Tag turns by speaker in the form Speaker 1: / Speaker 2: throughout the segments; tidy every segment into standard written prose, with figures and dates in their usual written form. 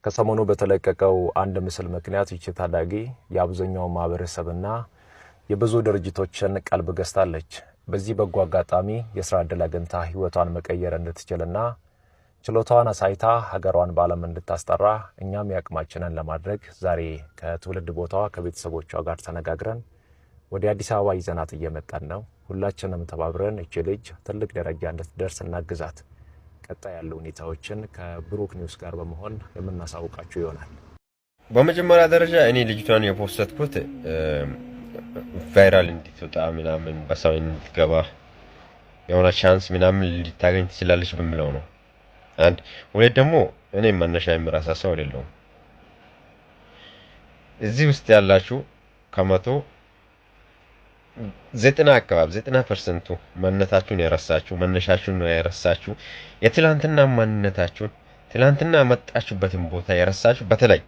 Speaker 1: ከሰሞኑ በተለቀቀው አንድ ምስል ምክንያት ይቺ ታዳጊ የአብዛኛው ማህበረሰብና የብዙ ድርጅቶችን ቀልብ ገዝታለች። በዚህ በጎ አጋጣሚ የሥራ ዕድል አግኝታ ህይወቷን መቀየር እንድትችልና ችሎታዋን አሳይታ ሀገሯን በዓለም እንድታስጠራ እኛም ያቅማችንን ለማድረግ ዛሬ ከትውልድ ቦታዋ ከቤተሰቦቿ ጋር ተነጋግረን ወደ አዲስ አበባ ይዘናት እየመጣን ነው። ሁላችንም ተባብረን እቺ ልጅ ትልቅ ደረጃ እንድትደርስ እናግዛት። ቀጣይ ያሉ ሁኔታዎችን ከብሩክ ኒውስ ጋር በመሆን የምናሳውቃችሁ ይሆናል።
Speaker 2: በመጀመሪያ ደረጃ እኔ ልጅቷን የፖስተትኩት ቫይራል እንድትወጣ ምናምን በሰው እንድትገባ የሆነ ቻንስ ምናምን ልታገኝ ትችላለች በሚለው ነው። አንድ ሁለት ደግሞ እኔ መነሻ የምራሳ ሰው አይደለሁም። እዚህ ውስጥ ያላችሁ ከመቶ 90% ማንነታችሁን የረሳችሁ መነሻችሁን የረሳችሁ የትላንትና ማንነታችሁን ትላንትና መጣችሁበትን ቦታ የረሳችሁ በተለይ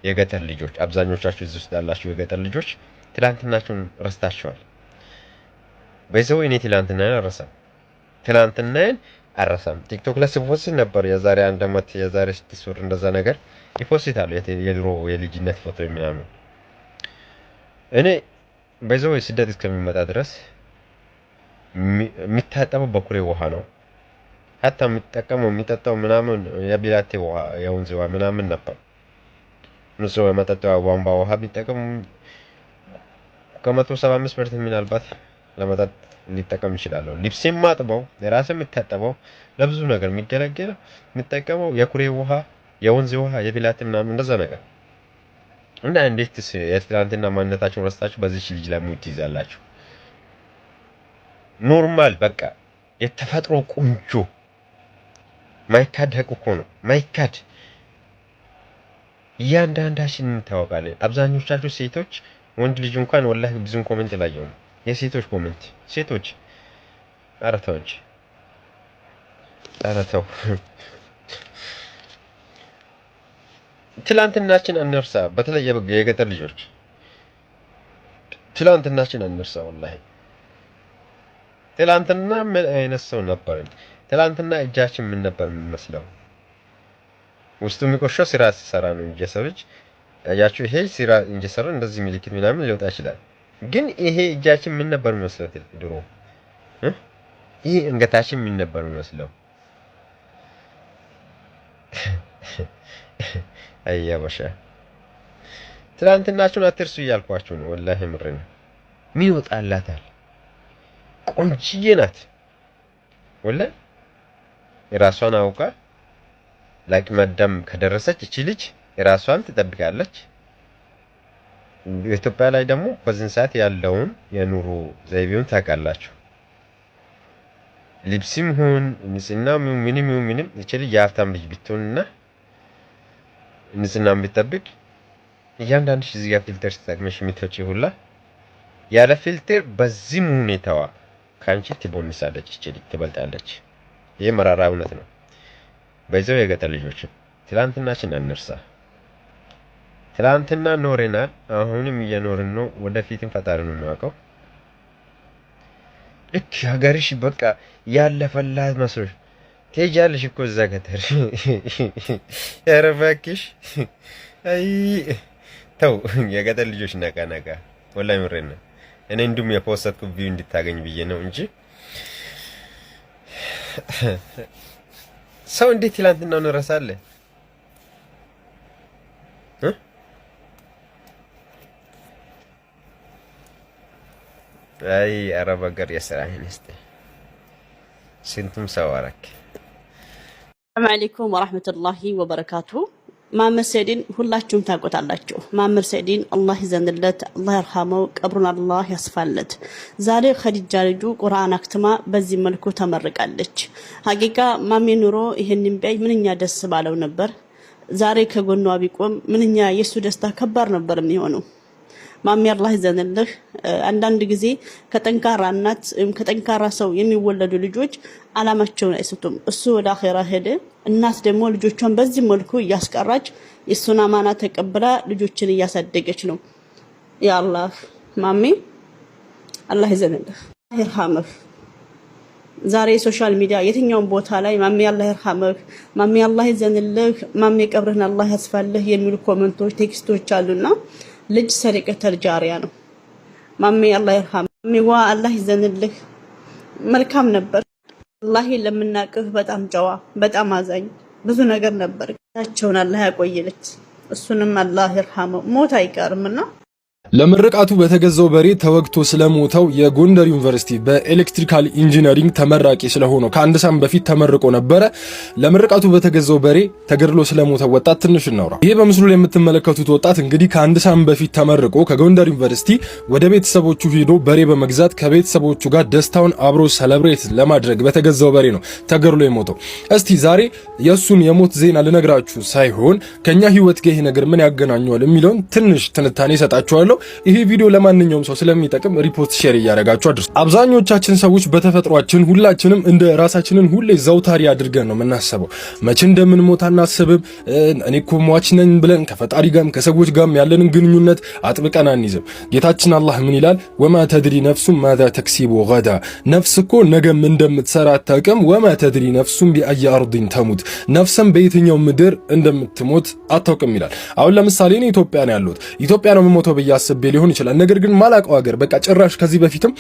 Speaker 2: የገጠር ልጆች አብዛኞቻችሁ እዚህ ውስጥ ያላችሁ የገጠር ልጆች ትላንትናችሁን ረስታችኋል። በዛው እኔ ትላንትናን አረሳም። ቲክቶክ ላይ ስፖስት ነበር የዛሬ 1 አመት የዛሬ 6 ወር እንደዛ ነገር ይፖስታሉ የድሮ የልጅነት ፎቶ የሚያምኑ እኔ በዛው ስደት እስከሚመጣ ድረስ የሚታጠበው በኩሬ ውሃ ነው። hatta የሚጠቀመው የሚጠጣው ምናምን የቢላቴ ውሃ የወንዝ ውሃ ምናምን ነበር። ንጹህ የመጠጣው ቧንቧ ውሃ ቢጠቀም ከ175% ምናልባት ለመጠጥ ሊጠቀም ይችላል። ልብስም ማጥበው የራስም የሚታጠበው ለብዙ ነገር የሚገለገለው የሚጠቀመው የኩሬ ውሃ የወንዝ ውሃ የቢላቴ ምናምን እንደዛ ነገር እና እንዴት የትላንትና ማንነታችሁን ረስታችሁ በዚህ ልጅ ላይ ሙት ይዛላችሁ? ኖርማል በቃ የተፈጥሮ ቁንጆ ማይካድ ሀቅ እኮ ነው። ማይካድ እያንዳንዳችን እንታወቃለን። አብዛኞቻችሁ ሴቶች ወንድ ልጅ እንኳን ወላሂ ብዙም ኮሜንት ላይ ነው የሴቶች ኮሜንት ሴቶች አረታዎች አረታው ትላንትናችን አንርሳ። በተለይ የገጠር ልጆች ትላንትናችን አንርሳ። ወላሂ ትላንትና ምን አይነት ሰው ነበርን? ትላንትና እጃችን ምን ነበር የሚመስለው? ውስጡ የሚቆሸው ስራ ሲሰራ ነው እንጂ ሰው ልጅ ያያችሁ ይሄ ስራ እንጂ ሰራ እንደዚህ ምልክት ምናምን ሊወጣ ይችላል። ግን ይሄ እጃችን ምን ነበር የሚመስለው ድሮ? ይሄ እንገታችን ምን ነበር የሚመስለው? አያበሻ ትላንትናችሁን አትርሱ እያልኳችሁ ነው። ወላሂ ምርን ምን ይወጣላታል? ቆንጅዬ ናት። ወላሂ የራሷን አውቃ ለአቅመ አዳም ከደረሰች እቺ ልጅ የራሷን ትጠብቃለች። ኢትዮጵያ ላይ ደግሞ በዚህ ሰዓት ያለውን የኑሮ ዘይቤውን ታውቃላችሁ። ልብስም ሆን ንጽህናም ምንም እቺ ልጅ የሀብታም ልጅ ብትሆንና ንጽህናም ብትጠብቅ እያንዳንድሽ እዚህ ጋር ፊልተር ተጠቅመሽ የምትወጪ ሁላ ያለ ፊልተር በዚህ ሁኔታዋ ካንቺ ትቦንሳለች፣ እቺ ልጅ ትበልጣለች። ይሄ መራራ እውነት ነው። በዛው የገጠር ልጆች ትላንትናችን አንርሳ። ትላንትና ኖረናል፣ አሁንም እየኖርን ነው፣ ወደፊትም ፈጣሪ ነው የሚያውቀው። ልክ ሀገርሽ በቃ ያለፈላት መስሎሽ ትሄጃለሽ እኮ እዛ ገጠር። ኧረ እባክሽ አይ ተው የገጠር ልጆች ነቃ ነቃ። ወላሂ ምሬን ነው። እኔ እንዲሁም የፖስተትኩት ቪው እንድታገኝ ብዬ ነው እንጂ ሰው እንዴት ትላንትናውን ረሳለህ? አይ አረብ ሀገር የስራህን እስቲ ስንቱም ሰው አረክ።
Speaker 3: ሰላም አለይኩም ወራህመቱላሂ ወበረካቱ። ማመር ሰይድን ሁላችሁም ታውቁታላችሁ። ማመር ሰይድን አላህ ይዘንለት፣ አላህ ይርሐመው፣ ቀብሩን አላህ ያስፋለት። ዛሬ ኸዲጃ ልጁ ቁርአን አክትማ በዚህ መልኩ ተመርቃለች። ሀቂቃ ማሜ ኑሮ ይሄንን ቢያይ ምንኛ ደስ ባለው ነበር። ዛሬ ከጎኗ ቢቆም ምንኛ የሱ ደስታ ከባድ ነበር የሚሆነው። ማሜ አላህ ይዘንልህ። አንዳንድ ጊዜ ከጠንካራ እናት ከጠንካራ ሰው የሚወለዱ ልጆች አላማቸውን አይስቱም። እሱ ወደ አኺራ ሄደ፣ እናት ደግሞ ልጆቿን በዚህ መልኩ እያስቀራች የሱን አማና ተቀብላ ልጆችን እያሳደገች ነው። ያ አላህ ማሜ አላህ ይዘንልህ፣ ይርሐምህ። ዛሬ ሶሻል ሚዲያ የትኛውም ቦታ ላይ ማሜ አላህ ይርሐምህ፣ ማሜ አላህ ይዘንልህ፣ ማሜ ቀብርህን አላህ ያስፋልህ የሚሉ ኮሜንቶች፣ ቴክስቶች አሉና ልጅ ሰደቀተል ጃሪያ ነው። ማሜ አላህ ይርሐምህ፣ ማሜዋ አላህ ይዘንልህ። መልካም ነበር። አላህ ለምናቅህ በጣም ጨዋ፣ በጣም አዛኝ ብዙ ነገር ነበር። ታቸውን አላህ ያቆይልት። እሱንም አላህ ይርሐመው። ሞት አይቀርምና
Speaker 4: ለምርቃቱ በተገዛው በሬ ተወግቶ ስለሞተው የጎንደር ዩኒቨርሲቲ በኤሌክትሪካል ኢንጂነሪንግ ተመራቂ ስለሆነው ከአንድ ሳምንት በፊት ተመርቆ ነበረ። ለምርቃቱ በተገዛው በሬ ተገድሎ ስለሞተው ወጣት ትንሽ እናውራ። ይሄ በምስሉ ላይ የምትመለከቱት ወጣት እንግዲህ ከአንድ ሳምንት በፊት ተመርቆ ከጎንደር ዩኒቨርሲቲ ወደ ቤተሰቦቹ ሄዶ በሬ በመግዛት ከቤተሰቦቹ ጋር ደስታውን አብሮ ሰለብሬት ለማድረግ በተገዛው በሬ ነው ተገድሎ የሞተው። እስቲ ዛሬ የሱን የሞት ዜና ልነግራችሁ ሳይሆን ከኛ ህይወት ጋር ይሄ ነገር ምን ያገናኘዋል የሚለውን ትንሽ ትንታኔ እሰጣችኋለሁ። ይሄ ቪዲዮ ለማንኛውም ሰው ስለሚጠቅም ሪፖርት ሼር እያደረጋችሁ አድርሱ። አብዛኞቻችን ሰዎች በተፈጥሯችን ሁላችንም እንደ ራሳችንን ሁሌ ዘውታሪ አድርገን ነው የምናስበው። መቼ እንደምንሞት አናስብም። እኔ እኮ ሟች ነኝ ብለን ከፈጣሪ ጋርም ከሰዎች ጋርም ያለንን ግንኙነት አጥብቀን አንይዝም። ጌታችን አላህ ምን ይላል? ወማ ተድሪ ነፍሱን ማዛ ተክሲቡ ገዳ፣ ነፍስ እኮ ነገም እንደምትሰራ አታውቅም። ወማ ተድሪ ነፍሱን ቢአይ አርዲን ተሙት፣ ነፍስም በየትኛው ምድር እንደምትሞት አታውቅም ይላል። አሁን ለምሳሌ እኔ ኢትዮጵያ ነው ያለሁት። ኢትዮጵያ ነው የምሞተው ብዬ አስቤ ሊሆን ይችላል። ነገር ግን ማላቀው ሀገር በቃ ጭራሽ ከዚህ በፊትም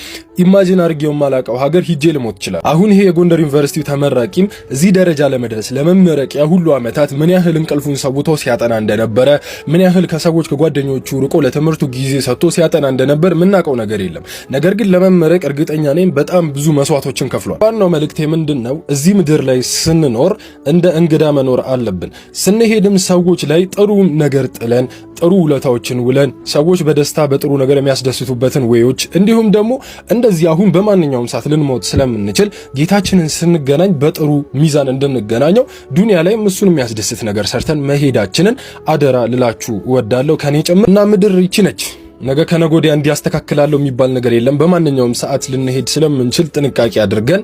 Speaker 4: ኢማጂን አድርጌው ማላቀው ሀገር ሂጄ ልሞት ይችላል። አሁን ይሄ የጎንደር ዩኒቨርሲቲ ተመራቂም እዚህ ደረጃ ለመድረስ ለመመረቂያ ሁሉ አመታት ምን ያህል እንቅልፉን ሰውቶ ሲያጠና እንደነበረ፣ ምን ያህል ከሰዎች ከጓደኞቹ ርቆ ለትምህርቱ ጊዜ ሰጥቶ ሲያጠና እንደነበር ምናቀው ነገር የለም። ነገር ግን ለመመረቅ እርግጠኛ ነኝ በጣም ብዙ መስዋዕቶችን ከፍሏል። ዋናው መልእክቴ ምንድነው? እዚህ ምድር ላይ ስንኖር እንደ እንግዳ መኖር አለብን። ስንሄድም ሰዎች ላይ ጥሩ ነገር ጥለን ጥሩ ውለታዎችን ውለን ሰዎች በደስታ በጥሩ ነገር የሚያስደስቱበትን ወዮች እንዲሁም ደግሞ እንደዚህ አሁን በማንኛውም ሰዓት ልንሞት ስለምንችል ጌታችንን ስንገናኝ በጥሩ ሚዛን እንድንገናኘው ዱንያ ላይም እሱን የሚያስደስት ነገር ሰርተን መሄዳችንን አደራ ልላችሁ እወዳለሁ ከኔ ጭምር። እና ምድር ይቺ ነች። ነገ ከነጎዲያ እንዲያስተካክላለሁ የሚባል ነገር የለም። በማንኛውም ሰዓት ልንሄድ ስለምንችል ጥንቃቄ አድርገን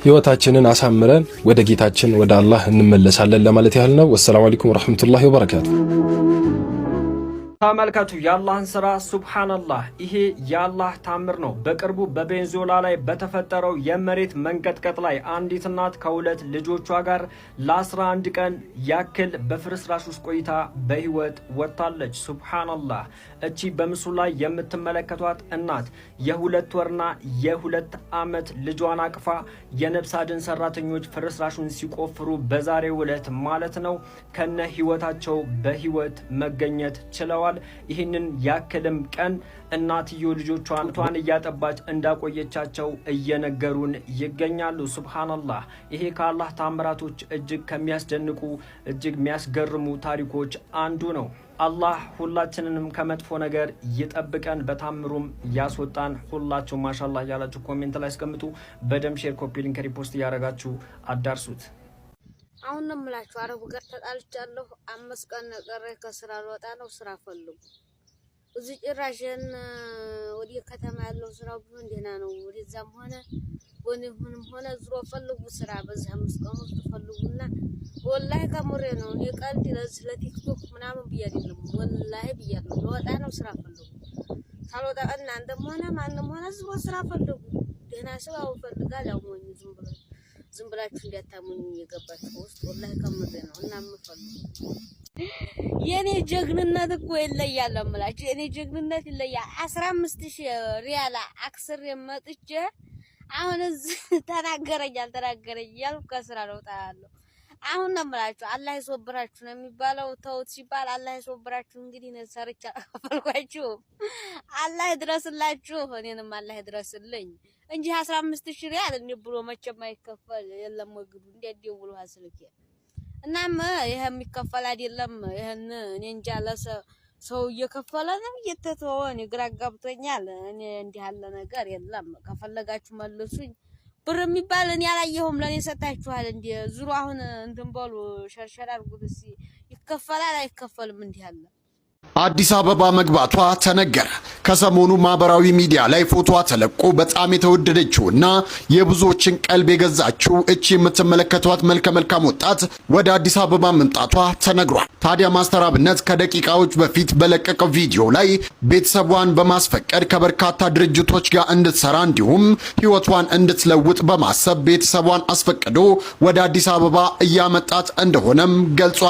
Speaker 4: ህይወታችንን አሳምረን ወደ ጌታችን ወደ አላህ እንመለሳለን ለማለት ያህል ነው። ወሰላሙ አለይኩም ወራህመቱላሂ ወበረካቱ።
Speaker 5: ተመልከቱ የአላህን ስራ ሱብሃንአላህ። ይሄ የአላህ ታምር ነው። በቅርቡ በቬንዙዌላ ላይ በተፈጠረው የመሬት መንቀጥቀጥ ላይ አንዲት እናት ከሁለት ልጆቿ ጋር ለ11 ቀን ያክል በፍርስራሽ ውስጥ ቆይታ በህይወት ወጥታለች። ሱብሃንአላህ። እቺ በምስሉ ላይ የምትመለከቷት እናት የ2 ወርና የ2 ዓመት ልጇን አቅፋ የነፍስ አድን ሰራተኞች ፍርስራሹን ሲቆፍሩ በዛሬው ዕለት ማለት ነው ከነ ህይወታቸው በህይወት መገኘት ችለዋል። ይህንን ያክልም ቀን እናትዮ ልጆቿን እያጠባች እንዳቆየቻቸው እየነገሩን ይገኛሉ። ሱብሃንአላህ። ይሄ ከአላህ ታምራቶች እጅግ ከሚያስደንቁ እጅግ የሚያስገርሙ ታሪኮች አንዱ ነው። አላህ ሁላችንንም ከመጥፎ ነገር ይጠብቀን፣ በታምሩም ያስወጣን። ሁላችሁ ማሻአላህ ያላችሁ ኮሜንት ላይ አስቀምጡ። በደም ሼር፣ ኮፒ ሊንክ፣ ሪፖስት እያደረጋችሁ አዳርሱት።
Speaker 6: አሁን ነው የምላችሁ። አረቡ ጋር ተጣልቻለሁ። 5 ቀን ቀረ ከስራ ልወጣ ነው። ስራ ፈልጉ። እዚህ ጭራሽን ወዲ ከተማ ያለው ስራው ቢሆን ደህና ነው። ወዲዛም ሆነ ወንሁንም ሆነ ዝሮ ፈልጉ ስራ። በዚህ 5 ቀን ውስጥ ፈልጉና ወላሂ ከሞሬ ነው። እኔ ቀልድ ለቲክቶክ ምናምን ብያለሁ። ወላሂ ብያለሁ። ልወጣ ነው። ስራ ፈልጉ። ሳልወጣ እናንተም ሆነ ማንንም ሆነ ዝሮ ስራ ፈልጉ። ደህና ሰው ፈልጋል። አሞኝ ዝም ብላችሁ እንዲያታሙኝ የገባችሁ ውስጥ ወላሂ ከምሬ ነው። እና ምፈልጉ የኔ ጀግንነት እኮ ይለያል እምላችሁ። የኔ ጀግንነት ይለያል። 15000 ሪያል አክስር የመጥቼ አሁን እዚህ ተናገረኝ ያልኩ ከስራ ልወጣለሁ። አሁን ነው የምላችሁ። አላህ ይሶብራችሁ ነው የሚባለው። ተውት ሲባል አላህ ይሶብራችሁ። እንግዲህ ነው ሰርቻ አፈልኳችሁ። አላህ ይድረስላችሁ፣ እኔንም አላህ ይድረስልኝ እንጂ 15000 ሪያል እንዴ ብሎ መቼም አይከፈል የለም። ወግዱ እንዴት ደውሉ አስልኬ እናም ይሄ የሚከፈል አይደለም። ይሄን እኔ እንጃ ሰው እየከፈለ ነው እየተተወ ነው። ግራ ጋብቶኛል። እኔ እንዲህ ያለ ነገር የለም። ከፈለጋችሁ መልሱኝ። ብር የሚባል እኔ አላየሁም። ለኔ ሰጣችኋል እንዴ? ዙሩ አሁን እንትን በሉ ሸርሸር አድርጉት። ይከፈላል አይከፈልም? እንዲህ ያለ
Speaker 7: አዲስ አበባ መግባቷ ተነገረ። ከሰሞኑ ማህበራዊ ሚዲያ ላይ ፎቶዋ ተለቆ በጣም የተወደደችውና የብዙዎችን ቀልብ የገዛችው እቺ የምትመለከቷት መልከ መልካም ወጣት ወደ አዲስ አበባ መምጣቷ ተነግሯል። ታዲያ ማስተር አብነት ከደቂቃዎች በፊት በለቀቀው ቪዲዮ ላይ ቤተሰቧን በማስፈቀድ ከበርካታ ድርጅቶች ጋር እንድትሰራ እንዲሁም ህይወቷን እንድትለውጥ በማሰብ ቤተሰቧን አስፈቅዶ ወደ አዲስ አበባ እያመጣት እንደሆነም ገልጿል።